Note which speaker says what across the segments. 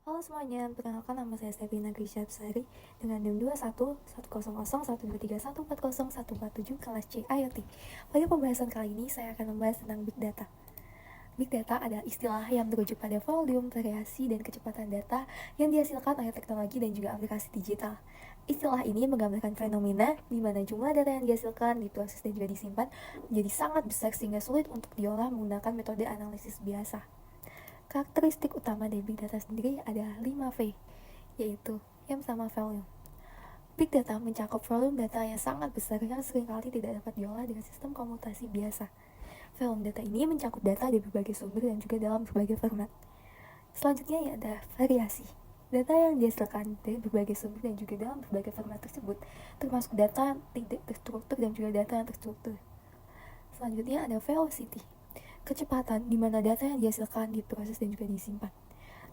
Speaker 1: Halo semuanya, perkenalkan nama saya Sabrina Grisha Absari dengan NIM 21100123140147 kelas C IoT. Pada pembahasan kali ini, saya akan membahas tentang Big Data. Big Data adalah istilah yang merujuk pada volume, variasi, dan kecepatan data yang dihasilkan oleh teknologi dan juga aplikasi digital. Istilah ini menggambarkan fenomena di mana jumlah data yang dihasilkan, diproses, dan juga disimpan menjadi sangat besar sehingga sulit untuk diolah menggunakan metode analisis biasa. Karakteristik utama dari Big Data sendiri adalah 5V, yaitu yang pertama volume. Big Data mencakup volume data yang sangat besar yang seringkali tidak dapat diolah dengan sistem komputasi biasa. Volume data ini mencakup data dari berbagai sumber dan juga dalam berbagai format. Selanjutnya ada variasi. Data yang dihasilkan dari berbagai sumber dan juga dalam berbagai format tersebut, termasuk data tidak terstruktur dan juga data yang terstruktur. Selanjutnya ada velocity, kecepatan di mana data yang dihasilkan, diproses, dan juga disimpan.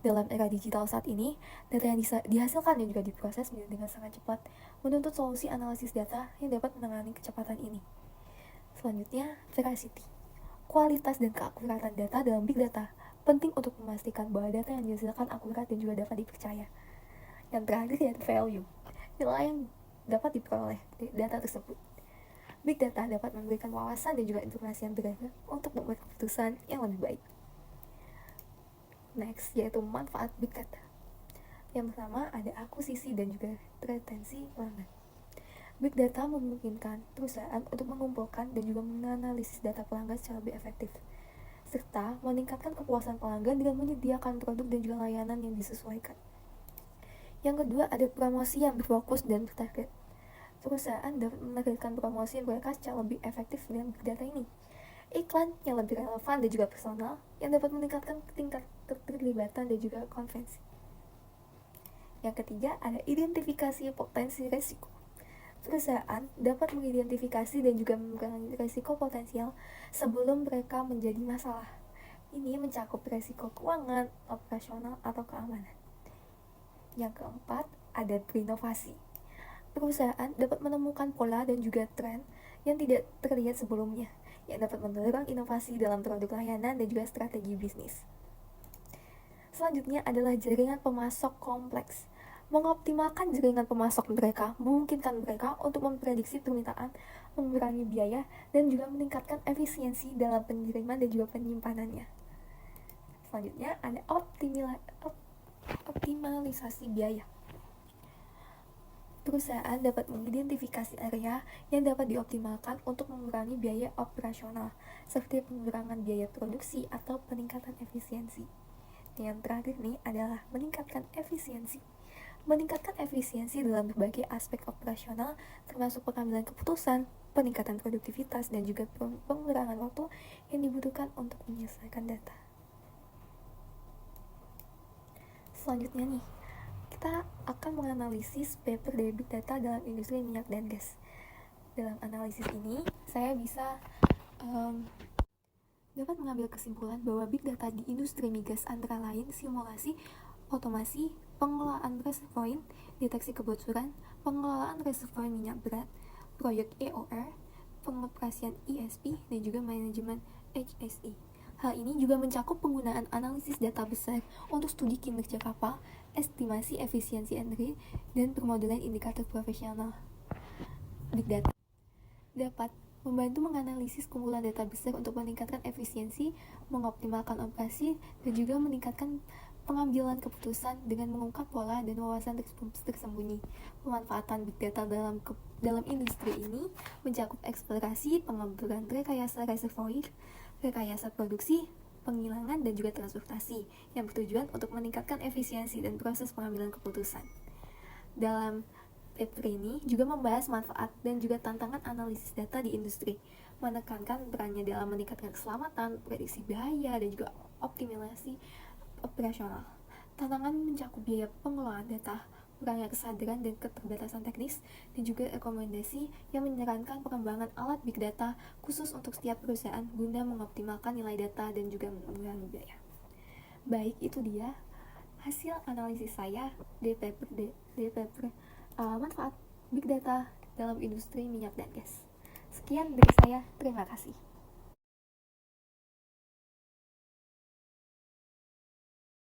Speaker 1: Dalam era digital saat ini, data yang dihasilkan dan juga diproses dengan sangat cepat, menuntut solusi analisis data yang dapat menangani kecepatan ini. Selanjutnya, veracity, kualitas dan keakuratan data dalam big data penting untuk memastikan bahwa data yang dihasilkan akurat dan juga dapat dipercaya. Yang terakhir yaitu value, nilai yang dapat diperoleh dari data tersebut. Big data dapat memberikan wawasan dan juga informasi yang beragam untuk membuat keputusan yang lebih baik. Next, yaitu manfaat Big Data. Yang pertama ada akuisisi dan juga retensi pelanggan. Big Data memungkinkan perusahaan untuk mengumpulkan dan juga menganalisis data pelanggan secara lebih efektif, serta meningkatkan kepuasan pelanggan dengan menyediakan produk dan juga layanan yang disesuaikan. Yang kedua ada promosi yang berfokus dan bertarget. Perusahaan dapat menargetkan promosi mereka secara lebih efektif dengan Big Data ini. Iklan yang lebih relevan dan juga personal yang dapat meningkatkan tingkat keterlibatan dan juga konvensi. Yang ketiga ada identifikasi potensi risiko. Perusahaan dapat mengidentifikasi dan juga mengurangi risiko potensial sebelum mereka menjadi masalah. Ini mencakup risiko keuangan, operasional, atau keamanan. Yang keempat ada berinovasi. Perusahaan dapat menemukan pola dan juga tren yang tidak terlihat sebelumnya, yang dapat mendorong inovasi dalam produk layanan dan juga strategi bisnis. Selanjutnya adalah jaringan pemasok kompleks. Mengoptimalkan jaringan pemasok mereka memungkinkan mereka untuk memprediksi permintaan, mengurangi biaya, dan juga meningkatkan efisiensi dalam pengiriman dan juga penyimpanannya. Selanjutnya ada optimalisasi biaya. Perusahaan dapat mengidentifikasi area yang dapat dioptimalkan untuk mengurangi biaya operasional, seperti pengurangan biaya produksi atau peningkatan efisiensi. Yang terakhir nih adalah meningkatkan efisiensi. Meningkatkan efisiensi dalam berbagai aspek operasional, termasuk pengambilan keputusan, peningkatan produktivitas, dan juga pengurangan waktu yang dibutuhkan untuk menyelesaikan data. Selanjutnya nih, kita akan menganalisis paper dari Big Data dalam industri minyak dan gas. Dalam analisis ini, saya bisa dapat mengambil kesimpulan bahwa Big Data di industri migas antara lain simulasi, otomasi, pengelolaan reservoir, deteksi kebocoran, pengelolaan reservoir minyak berat, proyek EOR, pengoperasian ESP, dan juga manajemen HSE. Hal ini juga mencakup penggunaan analisis data besar untuk studi kinerja kapal, estimasi efisiensi energi, dan permodalan indikator profesional. Big Data dapat membantu menganalisis kumpulan data besar untuk meningkatkan efisiensi, mengoptimalkan operasi, dan juga meningkatkan pengambilan keputusan dengan mengungkap pola dan wawasan tersembunyi. Pemanfaatan Big Data dalam industri ini mencakup eksplorasi, pengembangan rekayasa reservoir, rekayasa produksi, penghilangan, dan juga transportasi yang bertujuan untuk meningkatkan efisiensi dan proses pengambilan keputusan. Dalam paper ini juga membahas manfaat dan juga tantangan analisis data di industri, menekankan perannya dalam meningkatkan keselamatan, prediksi bahaya, dan juga optimalisasi operasional. Tantangan mencakup biaya pengelolaan data, kurangnya kesadaran dan keterbatasan teknis, dan juga rekomendasi yang menyarankan pengembangan alat Big Data khusus untuk setiap perusahaan guna mengoptimalkan nilai data dan juga mengurangi biaya. Baik, itu dia hasil analisis saya dari paper manfaat Big Data dalam industri minyak dan gas. Sekian dari saya, terima kasih.